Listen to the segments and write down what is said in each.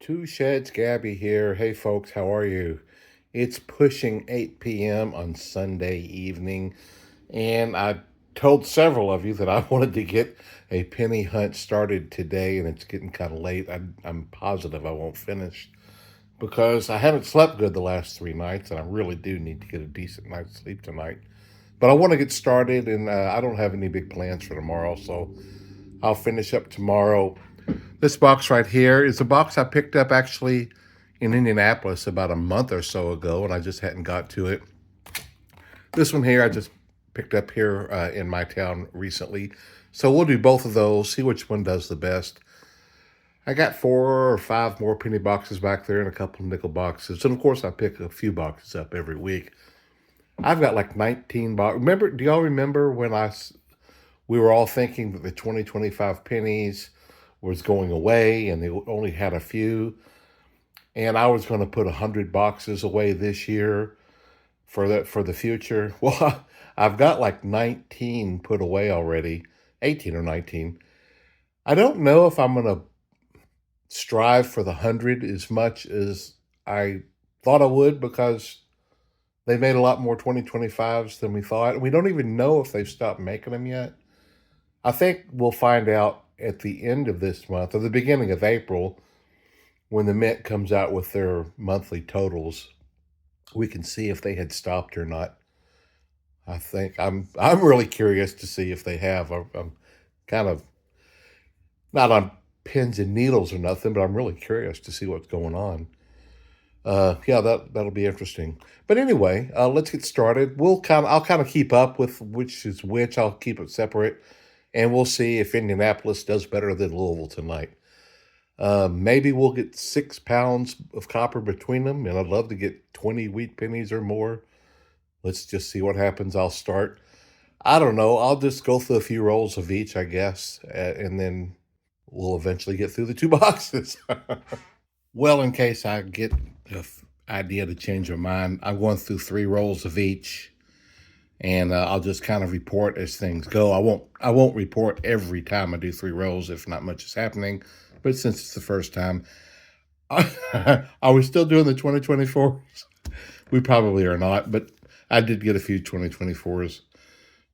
Two Sheds, Gabby here. Hey folks, how are you? It's pushing 8 p.m. on Sunday evening, and I told several of you that I wanted to get a penny hunt started today, and it's getting kind of late. I'm positive I won't finish because I haven't slept good the last 3 nights, and I really do need to get a decent night's sleep tonight. But I want to get started, and I don't have any big plans for tomorrow, so I'll finish up tomorrow. This box right here is a box I picked up actually in Indianapolis about a month or so ago, and I just hadn't got to it. This one here I just picked up here in my town recently. So we'll do both of those, see which one does the best. I got 4 or 5 more penny boxes back there and a couple of nickel boxes. And of course I pick a few boxes up every week. I've got like 19 boxes. Do y'all remember when we were all thinking that the 2025 pennies was going away and they only had a few, and I was going to put 100 boxes away this year for the future? Well, I've got like 19 put away already, 18 or 19. I don't know if I'm going to strive for the 100 as much as I thought I would, because they made a lot more 2025s than we thought. We don't even know if they've stopped making them yet. I think we'll find out at the end of this month or the beginning of April, when the Mint comes out with their monthly totals. We can see if they had stopped or not. I think I'm really curious to see if they have. I'm kind of not on pins and needles or nothing, but I'm really curious to see what's going on. Yeah, that'll be interesting. But anyway, let's get started. I'll kind of keep up with which is which. I'll keep it separate, and we'll see if Indianapolis does better than Louisville tonight. Maybe we'll get 6 pounds of copper between them, and I'd love to get 20 wheat pennies or more. Let's just see what happens. I'll start. I don't know. I'll just go through a few rolls of each, I guess, and then we'll eventually get through the 2 boxes. Well, in case I get the idea to change my mind, I'm going through 3 rolls of each, and I'll just kind of report as things go. I won't report every time I do 3 rolls if not much is happening. But since it's the first time, are we still doing the 2024s? We probably are not, but I did get a few 2024s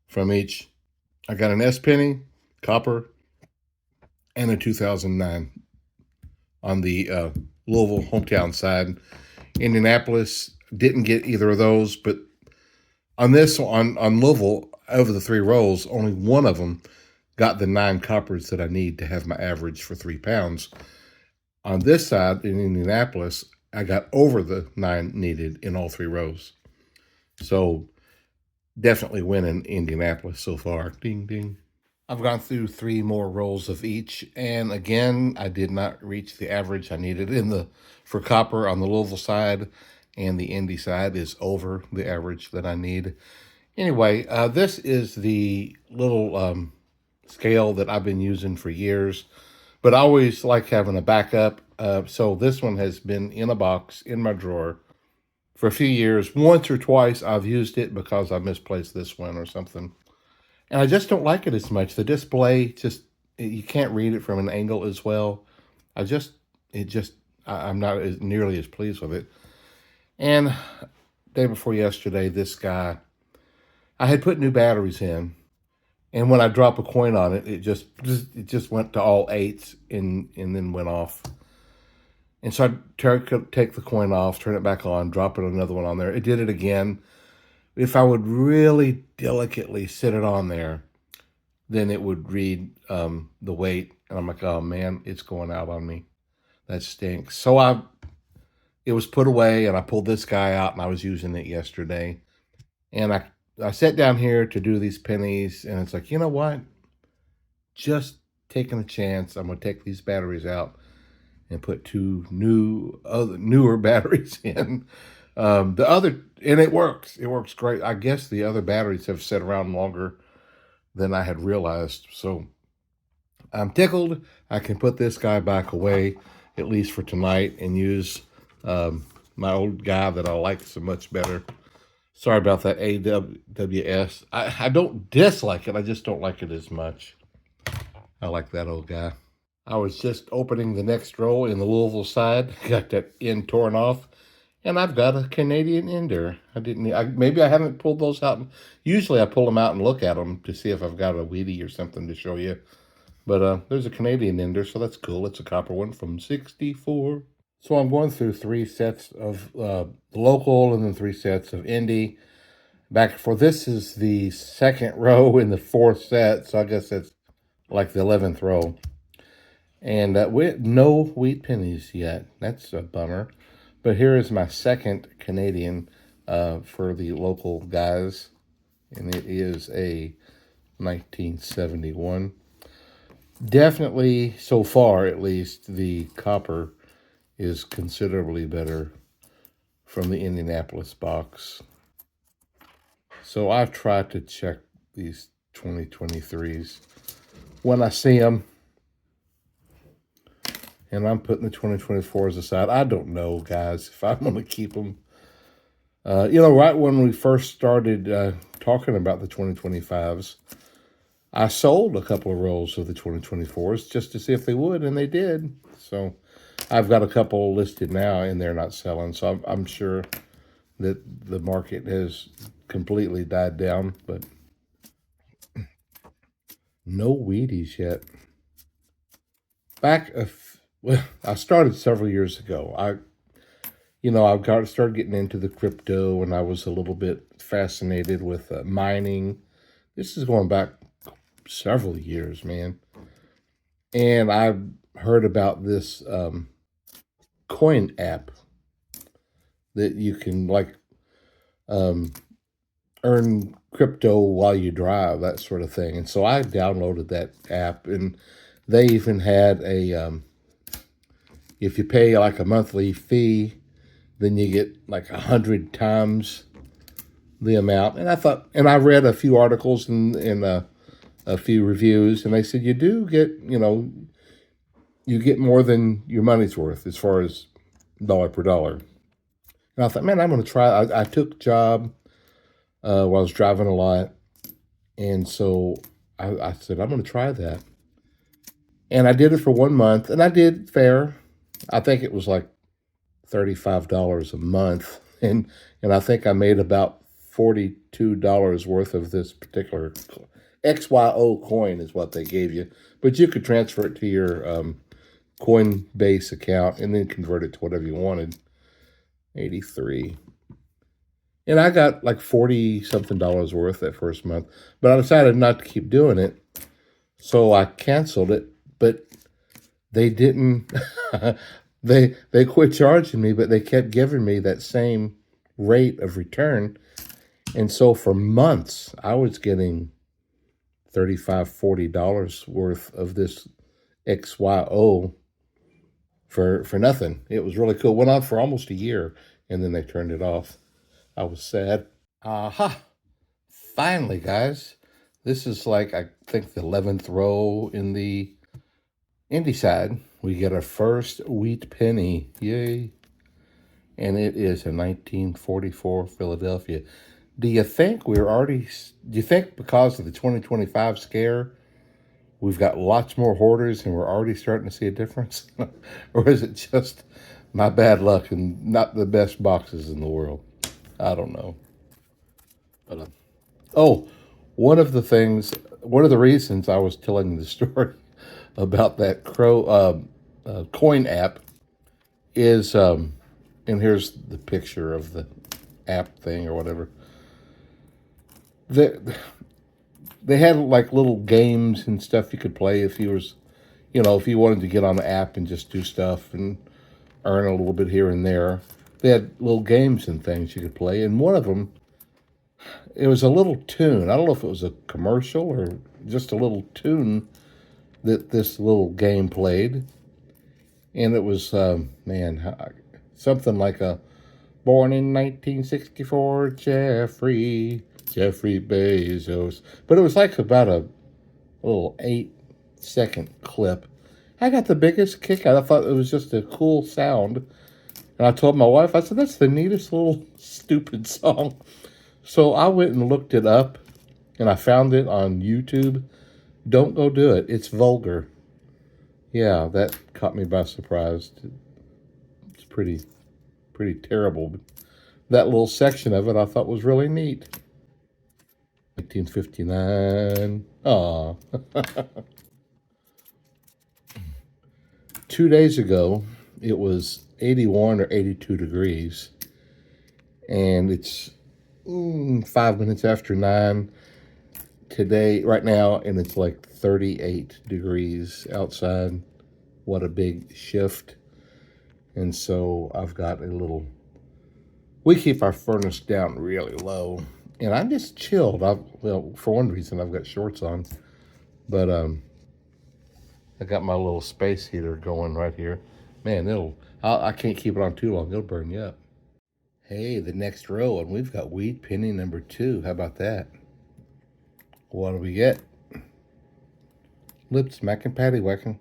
from each. I got an S penny, copper, and a 2009 on the Louisville hometown side. Indianapolis didn't get either of those, but on Louisville, over the 3 rolls, only one of them got the 9 coppers that I need to have my average for 3 pounds. On this side in Indianapolis, I got over the 9 needed in all 3 rows. So definitely winning Indianapolis so far. Ding, ding. I've gone through 3 more rolls of each, and again, I did not reach the average I needed for copper on the Louisville side, and the Indy side is over the average that I need. Anyway, this is the little scale that I've been using for years, but I always like having a backup. So this one has been in a box in my drawer for a few years. Once or twice I've used it because I misplaced this one or something, and I just don't like it as much. The display you can't read it from an angle as well. I'm not nearly as pleased with it. And day before yesterday, this guy, I had put new batteries in, and when I drop a coin on it, it just went to all 8s and then went off. And so I take the coin off, turn it back on, drop another one on there. It did it again. If I would really delicately sit it on there, then it would read the weight. And I'm like, oh man, it's going out on me. That stinks. So it was put away, and I pulled this guy out, and I was using it yesterday. And I sat down here to do these pennies, and it's like, you know what? Just taking a chance. I'm going to take these batteries out and put 2 newer batteries in. And it works. It works great. I guess the other batteries have sat around longer than I had realized. So I'm tickled. I can put this guy back away, at least for tonight, and use my old guy that I like so much better. Sorry about that AWS. I don't dislike it. I just don't like it as much. I like that old guy. I was just opening the next row in the Louisville side, got that end torn off, and I've got a Canadian ender. Maybe I haven't pulled those out. Usually I pull them out and look at them to see if I've got a Wheatie or something to show you. But there's a Canadian ender, so that's cool. It's a copper one from '64. So I'm going through three sets of local and then three sets of indie. Back for this is the second row in the fourth set, so I guess that's like the 11th row. And no wheat pennies yet. That's a bummer. But here is my second Canadian for the local guys, and it is a 1971. Definitely, so far at least, the copper is considerably better from the Indianapolis box. So I've tried to check these 2023s when I see them. And I'm putting the 2024s aside. I don't know, guys, if I'm going to keep them. Right when we first started talking about the 2025s, I sold a couple of rolls of the 2024s just to see if they would, and they did. So I've got a couple listed now, and they're not selling. So I'm sure that the market has completely died down, but no Wheaties yet. I started several years ago. I started getting into the crypto, and I was a little bit fascinated with mining. This is going back several years, man. And I heard about this coin app that you can earn crypto while you drive, that sort of thing. And so I downloaded that app, and they even had if you pay like a monthly fee, then you get like 100 times the amount. And I read a few articles and a few reviews, and they said you do get, you get more than your money's worth as far as dollar per dollar. And I thought, man, I'm going to try. I took a job while I was driving a lot, and so I said, I'm going to try that. And I did it for 1 month, and I did fair. I think it was like $35 a month, and I think I made about $42 worth of this particular XYO coin is what they gave you. But you could transfer it to your Coinbase account and then convert it to whatever you wanted. 83. And I got like 40 something dollars worth that first month, but I decided not to keep doing it. So I canceled it, but they didn't, they quit charging me, but they kept giving me that same rate of return. And so for months, I was getting $35, $40 worth of this XYO for nothing. It was really cool. Went on for almost a year, and then they turned it off. I was sad. Aha! Finally, guys. This is like, I think, the 11th row in the indie side. We get our first wheat penny. Yay. And it is a 1944 Philadelphia. Do you think because of the 2025 scare, we've got lots more hoarders and we're already starting to see a difference? Or is it just my bad luck and not the best boxes in the world? I don't know. But one of the reasons I was telling the story about that coin app is, and here's the picture of the app thing or whatever. They had like little games and stuff you could play if if you wanted to get on the app and just do stuff and earn a little bit here and there. They had little games and things you could play, and one of them, it was a little tune. I don't know if it was a commercial or just a little tune that this little game played, and it was something like a born in 1964 Jeffrey Bezos, but it was like about a little 8-second clip. I got the biggest kick out. I thought it was just a cool sound. And I told my wife, I said, that's the neatest little stupid song. So I went and looked it up, and I found it on YouTube. Don't go do it. It's vulgar. Yeah, that caught me by surprise. It's pretty terrible. But that little section of it I thought was really neat. 1959. Aw. 2 days ago, it was 81 or 82 degrees, and it's 5 minutes after 9 today, right now, and it's like 38 degrees outside. What a big shift. And so I've got a little, we keep our furnace down really low, and I'm just chilled. Well, for one reason, I've got shorts on, but I got my little space heater going right here. Man, I can't keep it on too long. It'll burn you up. Hey, the next row, and we've got wheat penny number 2. How about that? What do we get? Lip smacking, patty whacking.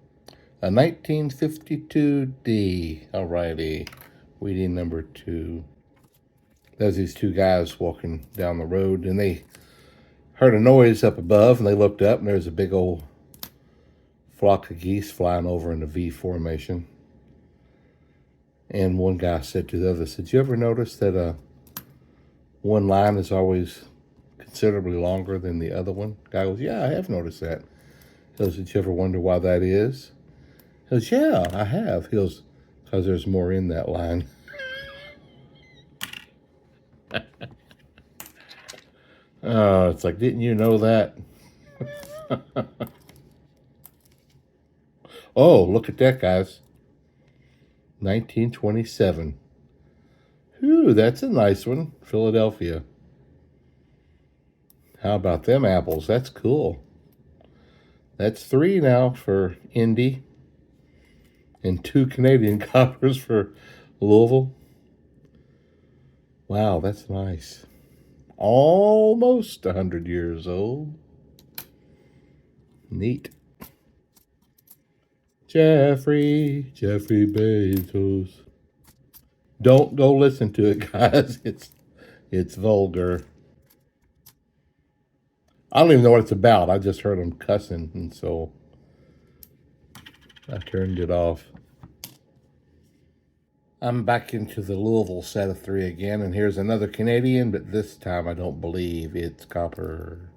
A 1952D. Alrighty. Wheatie number 2. There's these two guys walking down the road, and they heard a noise up above, and they looked up, and there's a big old flock of geese flying over in the V formation. And one guy said to the other, "Did you ever notice that one line is always considerably longer than the other one?" Guy goes, "Yeah, I have noticed that." He goes, "Did you ever wonder why that is?" He goes, "Yeah, I have." He goes, "Because there's more in that line." Oh, it's like, didn't you know that? Oh, look at that, guys. 1927. Whew, that's a nice one. Philadelphia. How about them apples? That's cool. That's 3 now for Indy and 2 Canadian coppers for Louisville. Wow, that's nice. Almost 100 years old. Neat. Jeffrey Bezos. Don't go listen to it, guys. It's vulgar. I don't even know what it's about. I just heard him cussing, and so I turned it off. I'm back into the Louisville set of 3 again, and here's another Canadian, but this time I don't believe it's copper.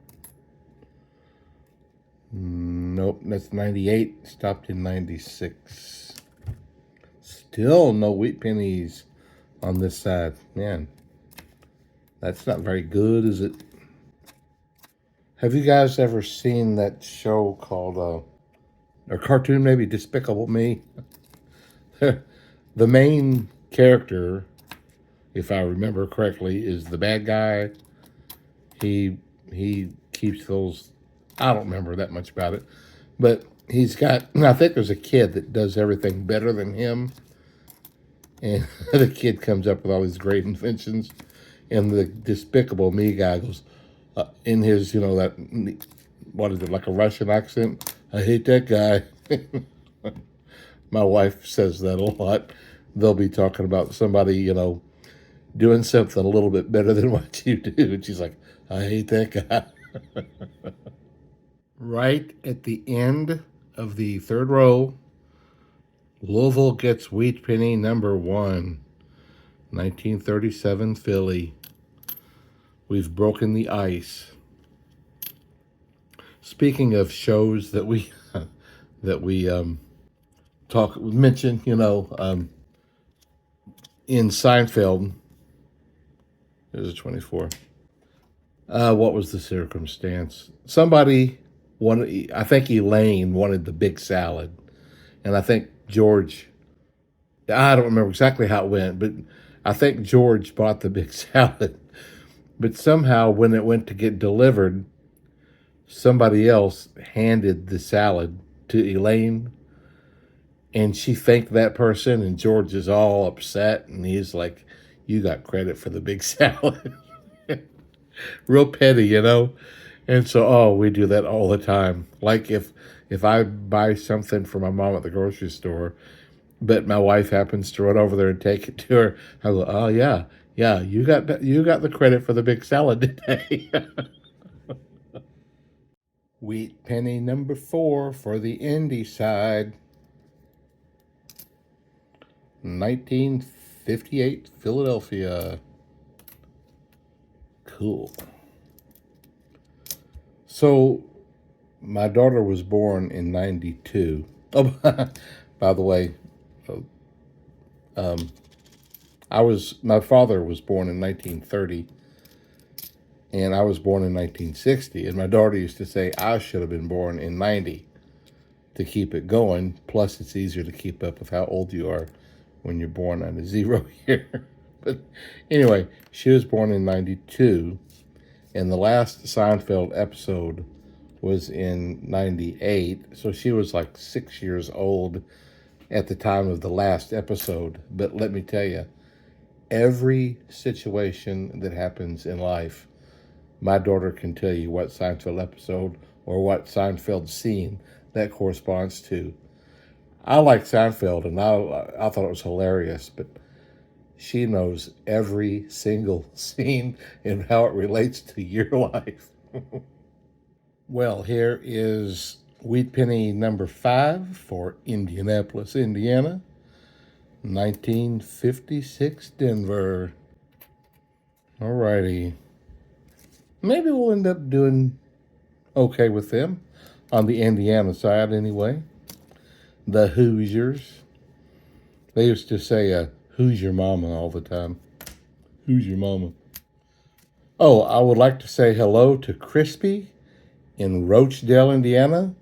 Nope, that's 98. Stopped in 96. Still no wheat pennies on this side. Man, that's not very good, is it? Have you guys ever seen that show called, or cartoon maybe, Despicable Me? The main character, if I remember correctly, is the bad guy. He keeps those. I don't remember that much about it, but he's got. I think there's a kid that does everything better than him, and the kid comes up with all these great inventions, and the Despicable Me guy goes in his, that, what is it, like a Russian accent? "I hate that guy." My wife says that a lot. They'll be talking about somebody, doing something a little bit better than what you do. And she's like, "I hate that guy." Right at the end of the 3rd row, Louisville gets wheat penny number 1, 1937 Philly. We've broken the ice. Speaking of shows that we that we mention, in Seinfeld, there's a 24. What was the circumstance? Somebody wanted, I think Elaine wanted the big salad, and I think George, I don't remember exactly how it went, but I think George bought the big salad. But somehow, when it went to get delivered, somebody else handed the salad to Elaine, and she thanked that person, and George is all upset, and he's like, "You got credit for the big salad." Real petty. And so, we do that all the time. Like if I buy something for my mom at the grocery store, but my wife happens to run over there and take it to her, I go, "Oh yeah, yeah, you got the credit for the big salad today." Wheat penny number 4 for the indie side. 1958 Philadelphia. Cool. So, my daughter was born in 92. Oh, by the way, my father was born in 1930, and I was born in 1960. And my daughter used to say I should have been born in 90 to keep it going. Plus, it's easier to keep up with how old you are when you're born on a zero year. But anyway, she was born in 92, and the last Seinfeld episode was in 98. So she was like 6 years old at the time of the last episode. But let me tell you, every situation that happens in life, my daughter can tell you what Seinfeld episode or what Seinfeld scene that corresponds to. I like Seinfeld, and I thought it was hilarious, but she knows every single scene and how it relates to your life. Well, here is Wheat Penny number 5 for Indianapolis, Indiana, 1956 Denver. Alrighty. Maybe we'll end up doing okay with them on the Indiana side anyway. The Hoosiers. They used to say, who's your mama all the time? Who's your mama? Oh, I would like to say hello to Crispy in Roachdale, Indiana.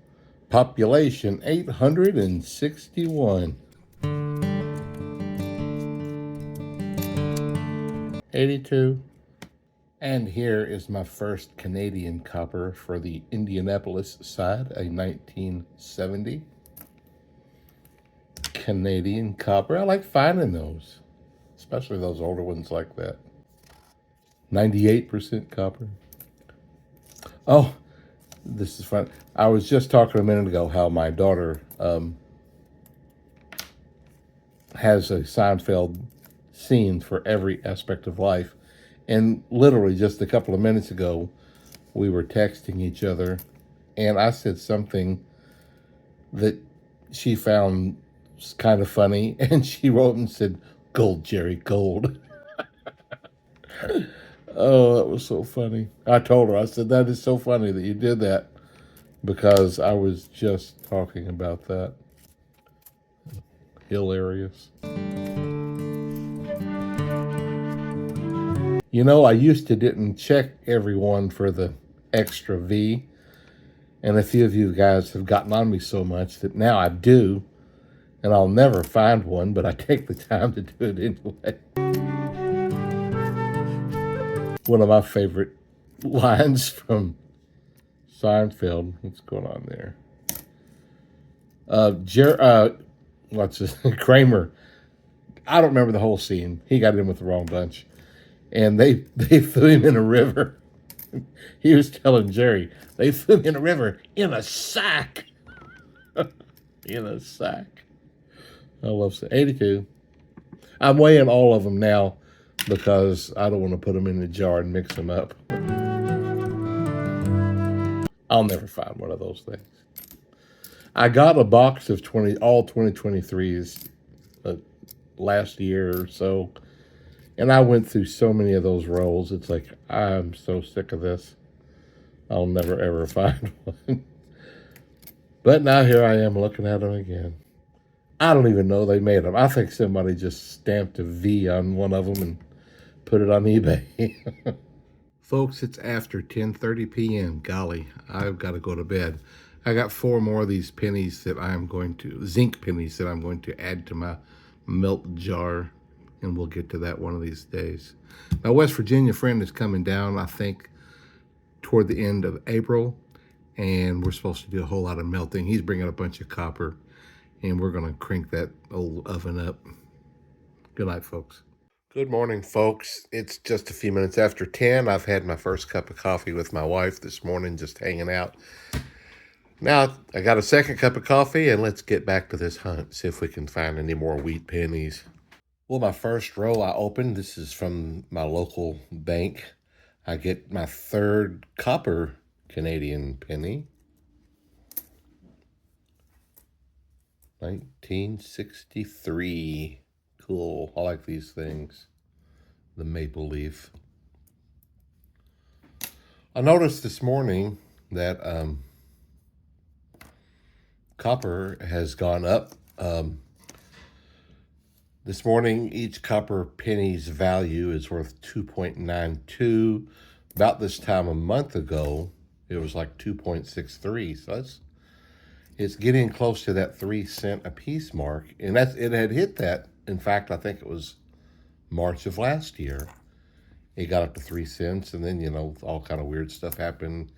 Population 861. 82. And here is my first Canadian copper for the Indianapolis side, a 1970. Canadian copper. I like finding those, especially those older ones like that. 98% copper. Oh, this is fun. I was just talking a minute ago how my daughter has a Seinfeld scene for every aspect of life. And literally just a couple of minutes ago, we were texting each other, and I said something that she found kind of funny, and she wrote and said, "Gold, Jerry, gold." Oh, that was so funny. I told her, I said, that is so funny that you did that, because I was just talking about that. Hilarious. You know, I used to didn't check everyone for the extra V, and a few of you guys have gotten on me so much that now I do, and I'll never find one, but I take the time to do it anyway. One of my favorite lines from Seinfeld. What's going on there? What's his Kramer. I don't remember the whole scene. He got in with the wrong bunch, and they threw him in a river. He was telling Jerry they threw him in a river in a sack. In a sack. I love that. 82. I'm weighing all of them now because I don't want to put them in a jar and mix them up. I'll never find one of those things. I got a box of all 2023s last year or so, and I went through so many of those rolls. It's like, I'm so sick of this. I'll never ever find one. But now here I am looking at them again. I don't even know they made them. I think somebody just stamped a V on one of them and put it on eBay. Folks, it's after 10:30 p.m. Golly, I've got to go to bed. I got 4 more of these pennies that zinc pennies that I'm going to add to my melt jar, and we'll get to that one of these days. My West Virginia friend is coming down, I think, toward the end of April, and we're supposed to do a whole lot of melting. He's bringing a bunch of copper, and we're going to crank that old oven up. Good night, folks. Good morning, folks. It's just a few minutes after 10. I've had my first cup of coffee with my wife this morning, just hanging out. Now, I got a second cup of coffee, and let's get back to this hunt, see if we can find any more wheat pennies. Well, my first roll I opened, this is from my local bank. I get my 3rd copper Canadian penny. 1963. Cool. I like these things. The maple leaf. I noticed this morning that copper has gone up. This morning, each copper penny's value is worth 2.92. About this time a month ago, it was like 2.63. So it's getting close to that 3 cent a piece mark. And it had hit that. In fact, I think it was March of last year. It got up to 3 cents, and then, all kind of weird stuff happened.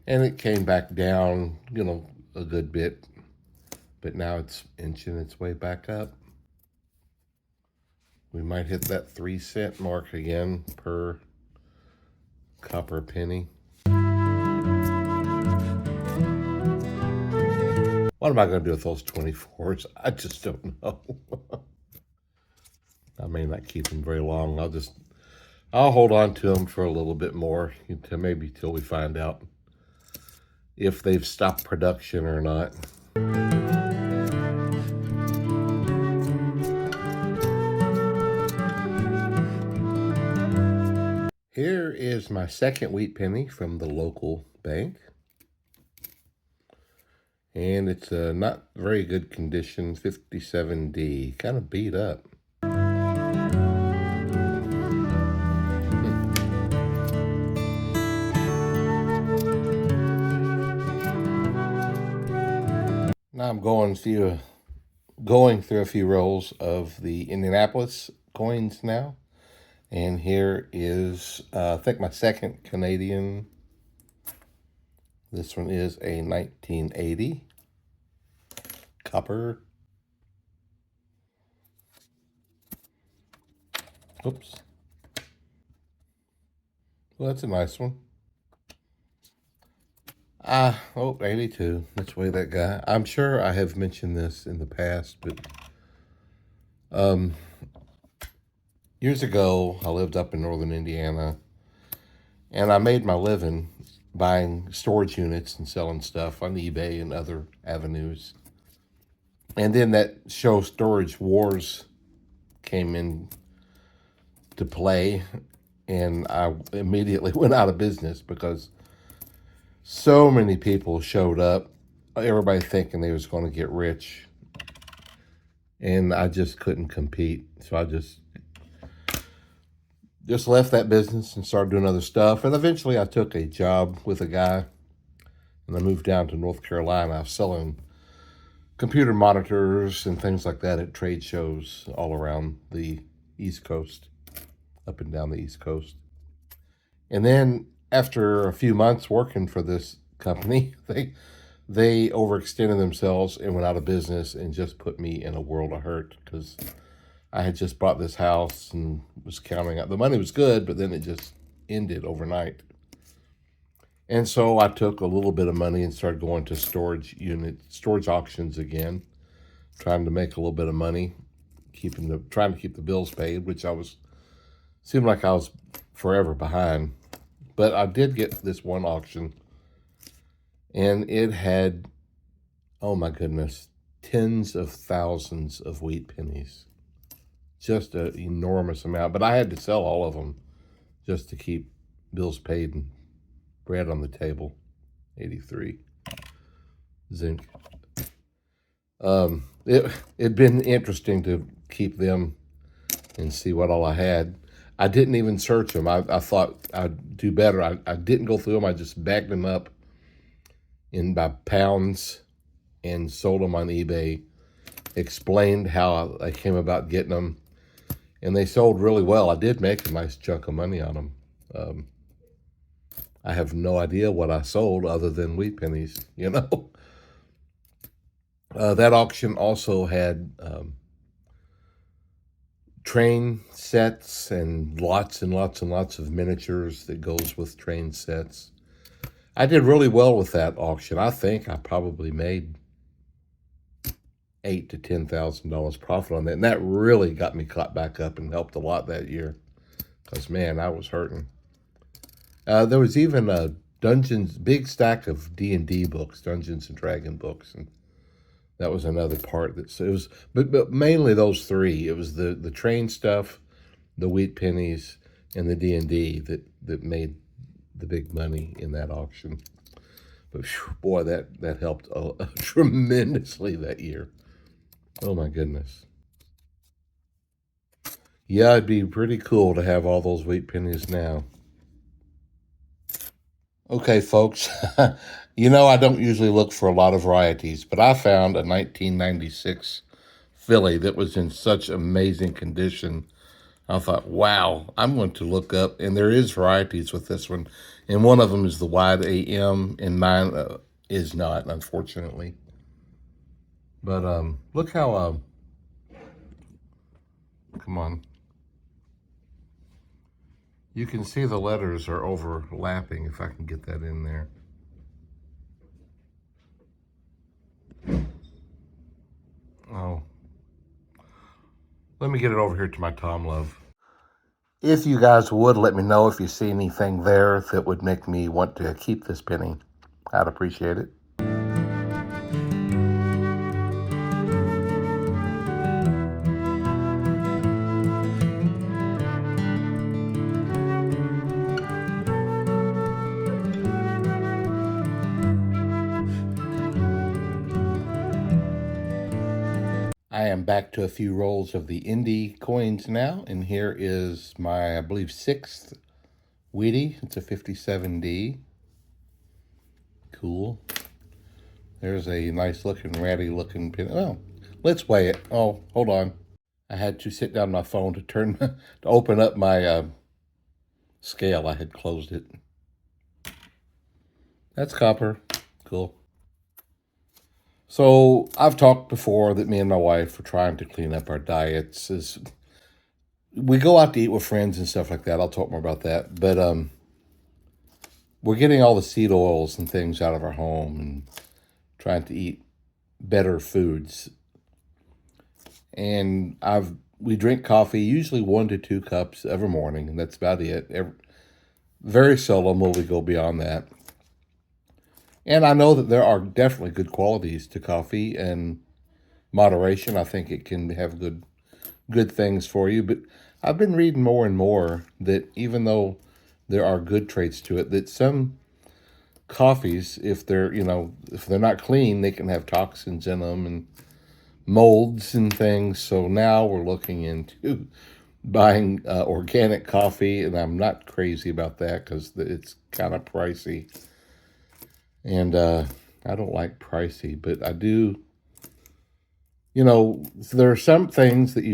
And it came back down, a good bit. But now it's inching its way back up. We might hit that 3 cent mark again per copper penny. What am I going to do with those 24s? I just don't know. I may not keep them very long. I'll hold on to them for a little bit more, maybe till we find out if they've stopped production or not. Here is my second wheat penny from the local bank. And it's not very good condition, 57D, kind of beat up. Now I'm going through a few rolls of the Indianapolis coins now. And here is, I think, my second Canadian. This one is a 1980 copper. Oops. Well, that's a nice one. 82. Let's weigh that guy. I'm sure I have mentioned this in the past, but years ago, I lived up in northern Indiana, and I made my living buying storage units and selling stuff on eBay and other avenues. And then that show Storage Wars came in to play, and I immediately went out of business because so many people showed up, everybody thinking they was going to get rich, and I just couldn't compete. So I just left that business and started doing other stuff. And eventually I took a job with a guy, and I moved down to North Carolina. I was selling computer monitors and things like that at trade shows all around the East Coast, up and down the East Coast. And then after a few months working for this company, they overextended themselves and went out of business and just put me in a world of hurt because I had just bought this house and was counting out. The money was good, but then it just ended overnight. And so I took a little bit of money and started going to storage auctions again, trying to make a little bit of money, trying to keep the bills paid, which seemed like I was forever behind. But I did get this one auction, and it had, oh my goodness, tens of thousands of wheat pennies. Just an enormous amount. But I had to sell all of them just to keep bills paid and bread on the table. 83. Zinc. It'd been interesting to keep them and see what all I had. I didn't even search them. I thought I'd do better. I didn't go through them. I just bagged them up by pounds and sold them on eBay. Explained how I came about getting them. And they sold really well. I did make a nice chunk of money on them. I have no idea what I sold other than wheat pennies, That auction also had train sets and lots and lots and lots of miniatures that goes with train sets. I did really well with that auction. I think I probably made $8,000 to $10,000 profit on that, and that really got me caught back up and helped a lot that year. Because man, I was hurting. There was even a big stack of D&D books, Dungeons and Dragon books, and That was another part that it was, but mainly those three. It was the train stuff, the wheat pennies, and the D&D that made the big money in that auction. But whew, boy, that helped tremendously that year. Oh my goodness. Yeah, it'd be pretty cool to have all those wheat pennies now. Okay, folks. I don't usually look for a lot of varieties, but I found a 1996 filly that was in such amazing condition. I thought, wow, I'm going to look up, and there is varieties with this one, and one of them is the wide AM, and mine is not, unfortunately. But look how come on, you can see the letters are overlapping. If I can get that in there. Oh, let me get it over here to my Tom Love. If you guys would let me know if you see anything there that would make me want to keep this penny, I'd appreciate it. I am back to a few rolls of the indie coins now, and here is my, I believe, sixth Wheatie. It's a 57D. Cool. There's a nice looking, ratty looking pin. Oh, let's weigh it. Oh, hold on. I had to sit down my phone to to open up my scale. I had closed it. That's copper. Cool. So I've talked before that me and my wife are trying to clean up our diets. As we go out to eat with friends and stuff like that. I'll talk more about that. But we're getting all the seed oils and things out of our home and trying to eat better foods. And we drink coffee, usually 1 to 2 cups every morning, and that's about it. Very seldom will we go beyond that. And I know that there are definitely good qualities to coffee and moderation. I think it can have good things for you. But I've been reading more and more that even though there are good traits to it, that some coffees, if they're not clean, they can have toxins in them and molds and things. So now we're looking into buying organic coffee, and I'm not crazy about that because it's kind of pricey. And I don't like pricey, but I do. There are some things that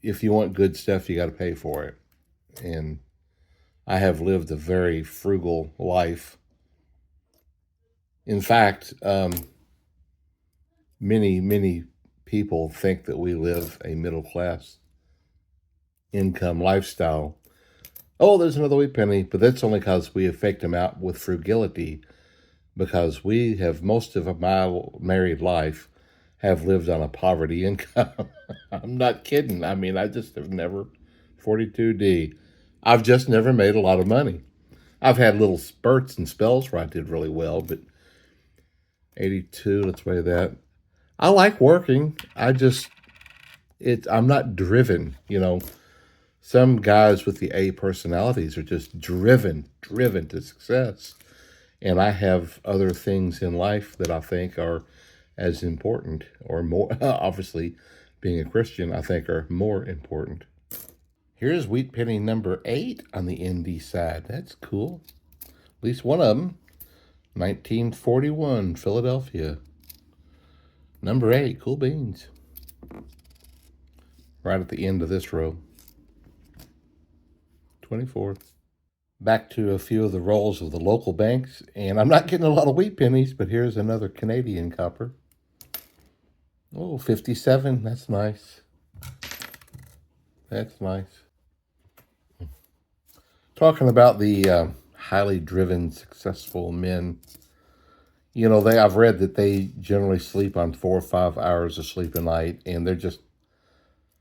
if you want good stuff, you got to pay for it. And I have lived a very frugal life. In fact, many people think that we live a middle class income lifestyle. Oh, there's another wheat penny, but that's only because we have faked them out with frugality, because we have most of my married life have lived on a poverty income. I'm not kidding. I mean, I just have never, 42D, I've just never made a lot of money. I've had little spurts and spells where I did really well, but 82, let's weigh that. I like working. I'm not driven. Some guys with the A personalities are just driven to success. And I have other things in life that I think are as important or more, obviously, being a Christian, I think are more important. Here's wheat penny number 8 on the ND side. That's cool. At least one of them. 1941, Philadelphia. Number 8, cool beans. Right at the end of this row. 24. Back to a few of the rolls of the local banks, and I'm not getting a lot of wheat pennies, but here's another Canadian copper. Oh, 57, that's nice. That's nice. Talking about the highly driven, successful men, I've read that they generally sleep on 4 or 5 hours of sleep a night, and they're just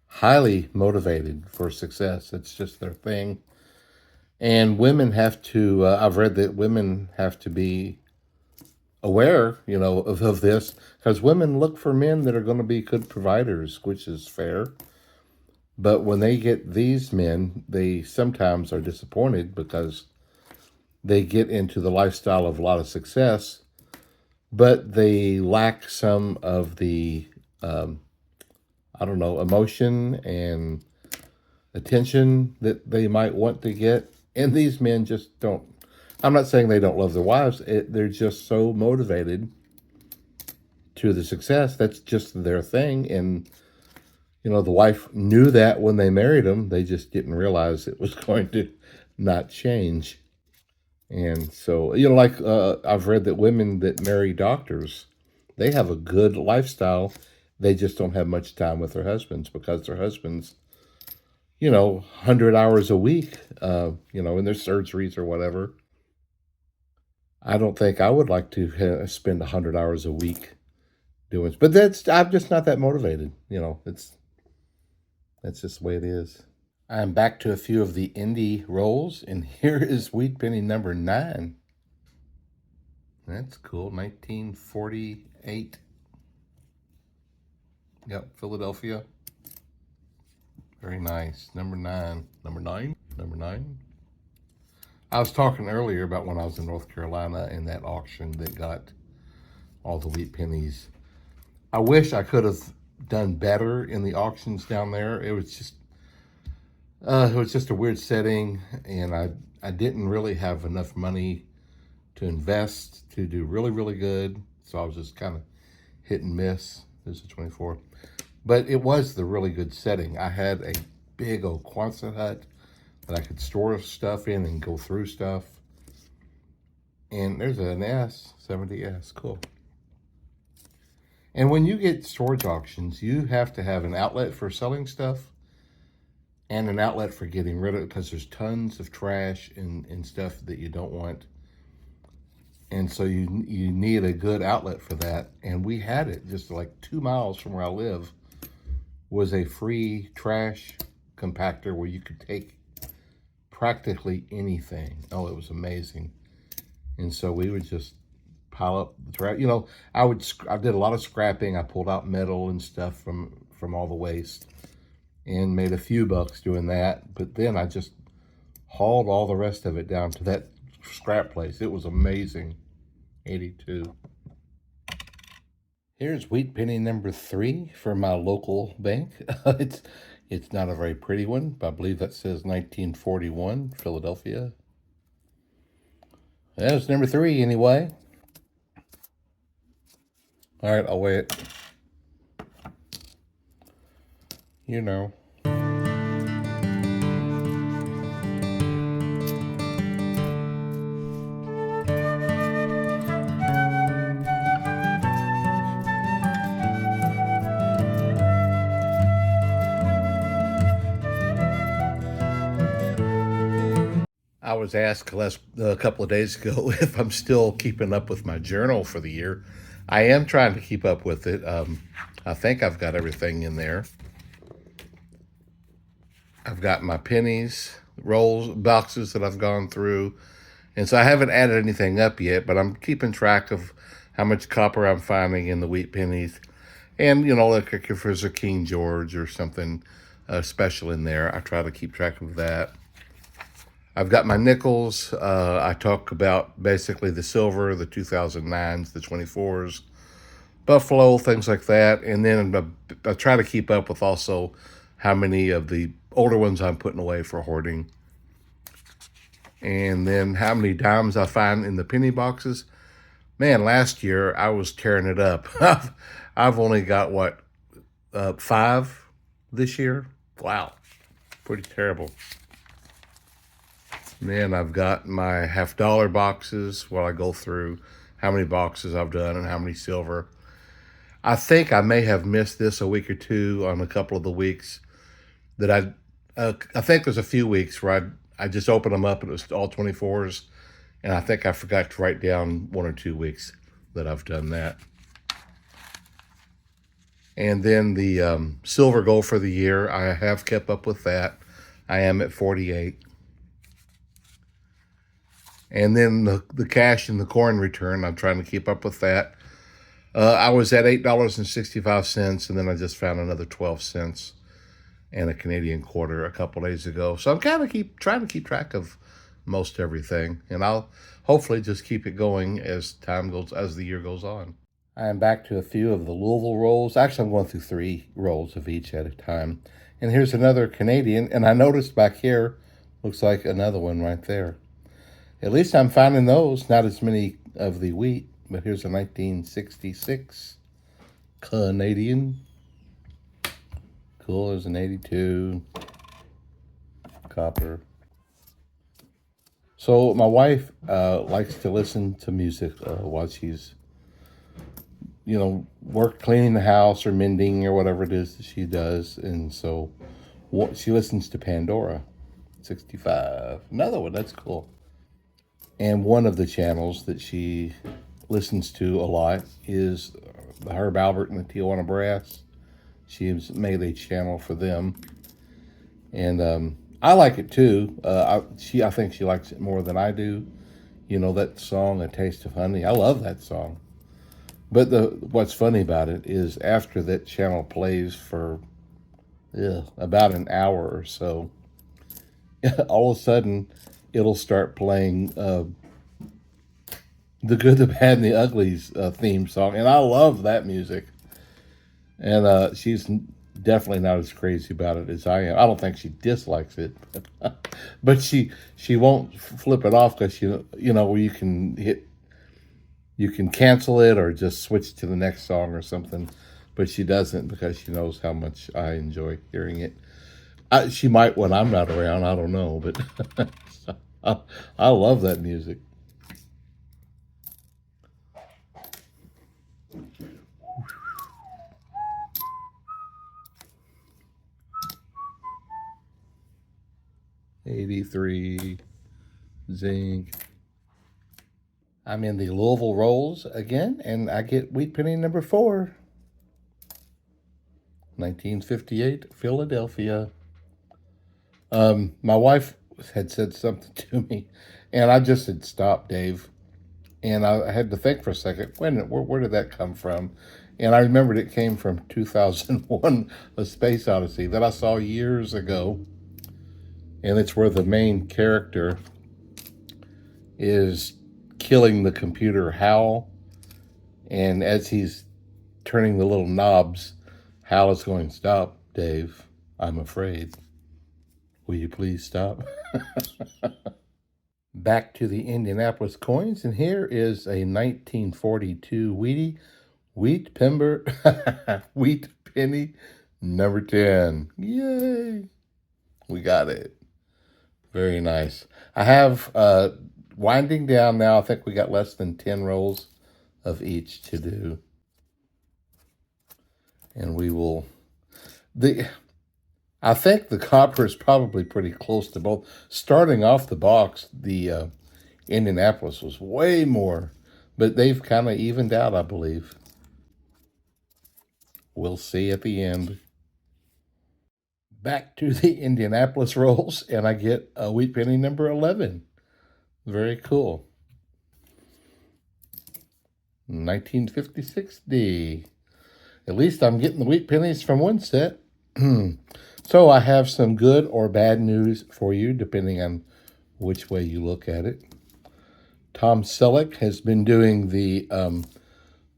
highly motivated for success. It's just their thing. And women have to, I've read that women have to be aware, of this, because women look for men that are going to be good providers, which is fair. But when they get these men, they sometimes are disappointed because they get into the lifestyle of a lot of success, but they lack some of the, I don't know, emotion and attention that they might want to get. And these men just don't. I'm not saying they don't love their wives. They're just so motivated to the success. That's just their thing. And, the wife knew that when they married him. They just didn't realize it was going to not change. And so, like I've read that women that marry doctors, they have a good lifestyle. They just don't have much time with their husbands because their husbands, 100 hours a week, in their surgeries or whatever. I don't think I would like to spend 100 hours a week doing it. But I'm just not that motivated. That's just the way it is. I'm back to a few of the indie rolls, and here is Wheat Penny number 9. That's cool. 1948. Yep, Philadelphia. Very nice. Number 9. Number 9? Number 9? I was talking earlier about when I was in North Carolina and that auction that got all the wheat pennies. I wish I could have done better in the auctions down there. It was just a weird setting, and I didn't really have enough money to invest to do really, really good. So I was just kind of hit and miss. This is 24. But it was the really good setting. I had a big old Quonset hut that I could store stuff in and go through stuff. And there's an S, 70S, cool. And when you get storage auctions, you have to have an outlet for selling stuff and an outlet for getting rid of it, because there's tons of trash and stuff that you don't want. And so you need a good outlet for that. And we had it just like 2 miles from where I live was a free trash compactor where you could take practically anything. Oh, it was amazing. And so we would just pile up the trash. I did a lot of scrapping. I pulled out metal and stuff from all the waste and made a few bucks doing that. But then I just hauled all the rest of it down to that scrap place. It was amazing. 82. Here's wheat penny number 3 for my local bank. It's not a very pretty one, but I believe that says 1941, Philadelphia. That's number 3 anyway. All right, I'll weigh it. You know. I was asked a couple of days ago if I'm still keeping up with my journal for the year. I am trying to keep up with it. I think I've got everything in there. I've got my pennies, rolls, boxes that I've gone through. And so I haven't added anything up yet, but I'm keeping track of how much copper I'm finding in the wheat pennies. And, like if there's a King George or something special in there, I try to keep track of that. I've got my nickels. I talk about basically the silver, the 2009s, the 24s, Buffalo, things like that. And then I try to keep up with also how many of the older ones I'm putting away for hoarding. And then how many dimes I find in the penny boxes. Man, last year I was tearing it up. I've only got, 5 this year? Wow, pretty terrible. And then I've got my $50 boxes where I go through how many boxes I've done and how many silver. I think I may have missed this a week or two on a couple of the weeks that I think there's a few weeks where I just opened them up and it was all 24s. And I think I forgot to write down 1 or 2 weeks that I've done that. And then the silver goal for the year, I have kept up with that. I am at 48. And then the cash and the coin return, I'm trying to keep up with that. I was at $8.65, and then I just found another 12 cents and a Canadian quarter a couple days ago. So I'm kind of trying to keep track of most everything, and I'll hopefully just keep it going as the year goes on. I am back to a few of the Louisville rolls. Actually, I'm going through 3 rolls of each at a time. And here's another Canadian, and I noticed back here, looks like another one right there. At least I'm finding those, not as many of the wheat, but here's a 1966 Canadian. Cool, there's an 82 copper. So my wife likes to listen to music while she's, work cleaning the house or mending or whatever it is that she does. And so she listens to Pandora 65. Another one, that's cool. And one of the channels that she listens to a lot is the Herb Albert and the Tijuana Brass. She has made a channel for them. And I like it too. I think she likes it more than I do. You know, that song, A Taste of Honey. I love that song. But what's funny about it is after that channel plays for about an hour or so, all of a sudden it'll start playing the Good, the Bad, and the Ugly's theme song. And I love that music. And she's definitely not as crazy about it as I am. I don't think she dislikes it, but she won't flip it off because where you can cancel it or just switch to the next song or something. But she doesn't because she knows how much I enjoy hearing it. She might when I'm not around. I don't know, but I love that music. '83 zinc. I'm in the Louisville rolls again, and I get wheat penny number 4. 1958 Philadelphia. My wife had said something to me, and I just said, "Stop, Dave." And I had to think for a second. Where did that come from? And I remembered it came from 2001: A Space Odyssey that I saw years ago, and it's where the main character is killing the computer Hal, and as he's turning the little knobs, Hal is going, "Stop, Dave. I'm afraid. Will you please stop?" Back to the Indianapolis coins, and here is a 1942 wheat wheat penny number 10. Yay! We got it. Very nice. I have winding down now. I think we got less than 10 rolls of each to do, and we will. I think the copper is probably pretty close to both. Starting off the box, the Indianapolis was way more, but they've kind of evened out, I believe. We'll see at the end. Back to the Indianapolis rolls, and I get a wheat penny number 11. Very cool. 1956D. At least I'm getting the wheat pennies from one set. So I have some good or bad news for you, depending on which way you look at it. Tom Selleck has been doing the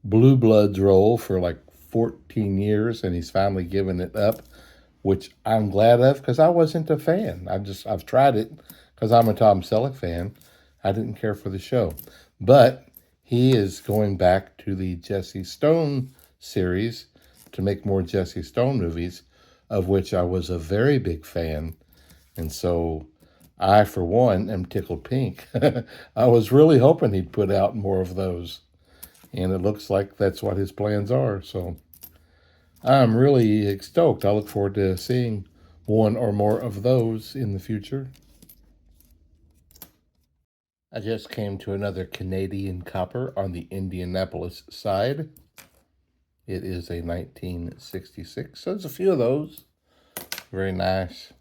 Blue Bloods role for like 14 years, and he's finally given it up, which I'm glad of because I wasn't a fan. I've tried it because I'm a Tom Selleck fan. I didn't care for the show. But he is going back to the Jesse Stone series to make more Jesse Stone movies, of which I was a very big fan. And so I, for one, am tickled pink. I was really hoping he'd put out more of those. And it looks like that's what his plans are. So I'm really stoked. I look forward to seeing one or more of those in the future. I just came to another Canadian copper on the Indianapolis side. It is a 1966. So there's a few of those. Very nice.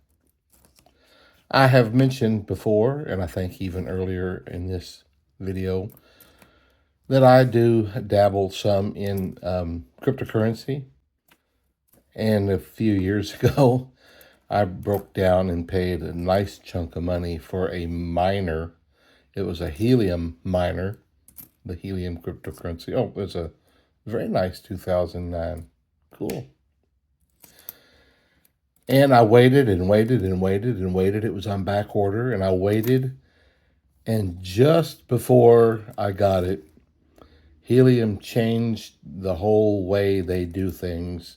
I have mentioned before, and I think even earlier in this video, that I do dabble some in cryptocurrency. And a few years ago, I broke down and paid a nice chunk of money for a miner. It was a helium miner, the helium cryptocurrency. Oh, it was a very nice 2009. Cool. And I waited and waited and waited and waited. It was on back order, and I waited. And just before I got it, helium changed the whole way they do things.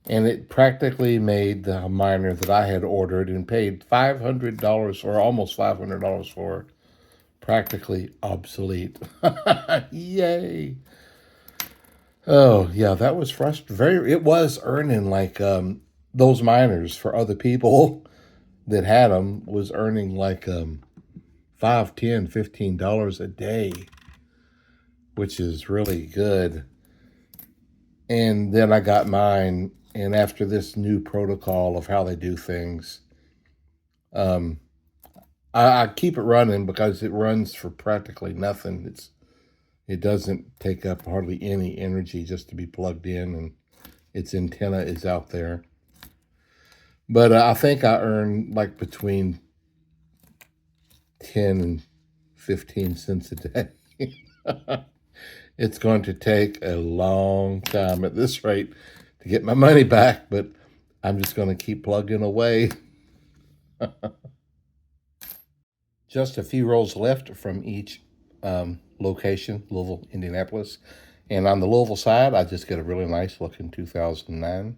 And it practically made the miner that I had ordered and paid $500 or almost $500 for practically obsolete. Yay. Oh, yeah, that was frustrating. It was earning like those miners for other people that had them was earning like $5, $10, $15 a day, which is really good. And then I got mine, and after this new protocol of how they do things, I keep it running because it runs for practically nothing. It doesn't take up hardly any energy just to be plugged in, and its antenna is out there. But I think I earn like between 10 and 15 cents a day. It's going to take a long time at this rate to get my money back, but I'm just going to keep plugging away. Just a few rolls left from each location, Louisville, Indianapolis. And on the Louisville side, I just get a really nice looking 2009.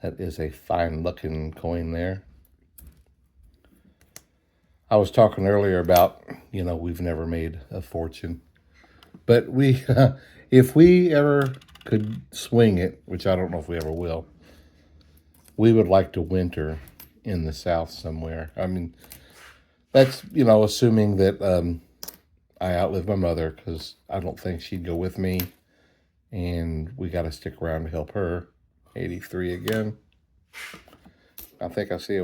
That is a fine looking coin there. I was talking earlier about, we've never made a fortune. But if we ever could swing it, which I don't know if we ever will, we would like to winter in the South somewhere. I mean, that's, assuming that I outlive my mother, because I don't think she'd go with me. And we got to stick around to help her. 83 again. I think I see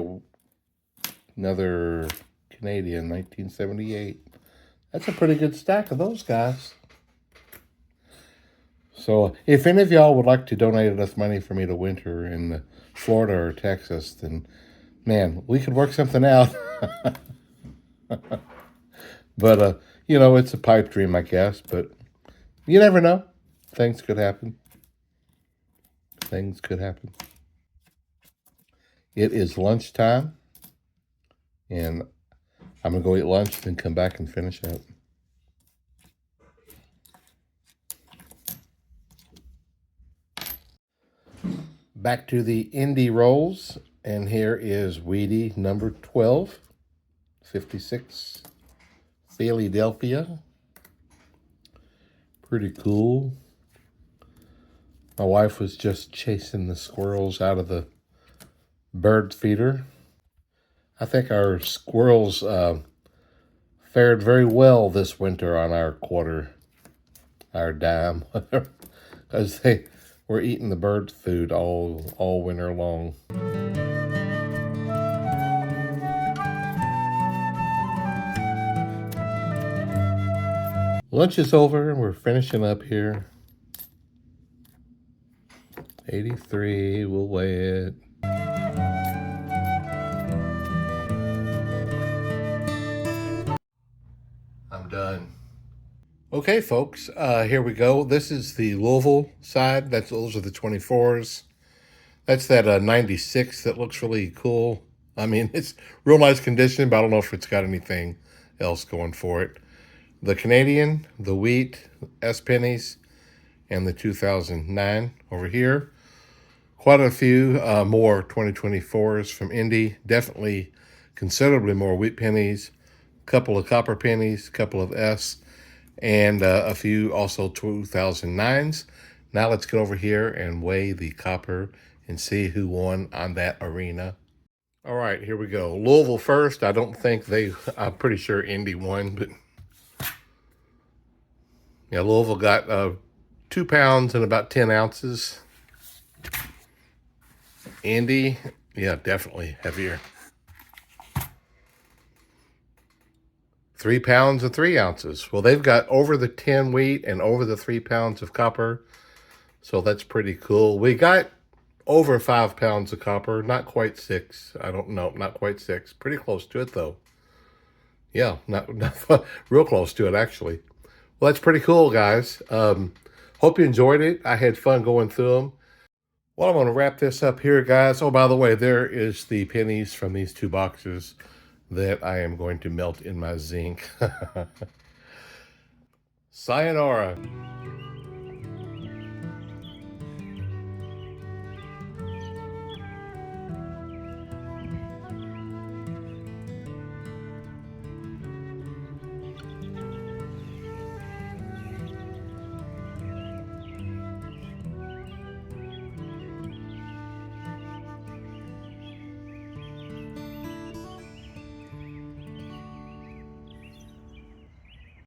another Canadian, 1978. That's a pretty good stack of those guys. So if any of y'all would like to donate enough money for me to winter in Florida or Texas, then, man, we could work something out. But, it's a pipe dream, I guess. But you never know. Things could happen. Things could happen. It is lunchtime. And I'm going to go eat lunch, then come back and finish up. Back to the indie rolls, and here is Weedy number 12, 56, Philadelphia. Pretty cool. My wife was just chasing the squirrels out of the bird feeder. I think our squirrels fared very well this winter on our quarter, our dime, because they were eating the bird food all winter long. Lunch is over, and we're finishing up here. 83, we'll weigh it. I'm done. Okay, folks, here we go. This is the Louisville side. Those are the 24s. That's that 96 that looks really cool. I mean, it's real nice condition, but I don't know if it's got anything else going for it. The Canadian, the wheat, Pennies, and the 2009 over here. Quite a few more 2024s from Indy. Definitely considerably more wheat pennies. A couple of copper pennies, a couple of S, and a few also 2009s. Now let's get over here and weigh the copper and see who won on that arena. All right, here we go. Louisville first. I'm pretty sure Indy won, but yeah, Louisville got 2 pounds and about 10 ounces. Indy, yeah, definitely heavier. 3 pounds and 3 ounces. Well, they've got over the 10 wheat and over the 3 pounds of copper. So that's pretty cool. We got over 5 pounds of copper, not quite six. I don't know, not quite six. Pretty close to it though. Yeah, not real close to it actually. Well, that's pretty cool, guys. Hope you enjoyed it. I had fun going through them. Well, I'm going to wrap this up here, guys. Oh, by the way, there is the pennies from these two boxes that I am going to melt in my zinc. Sayonara.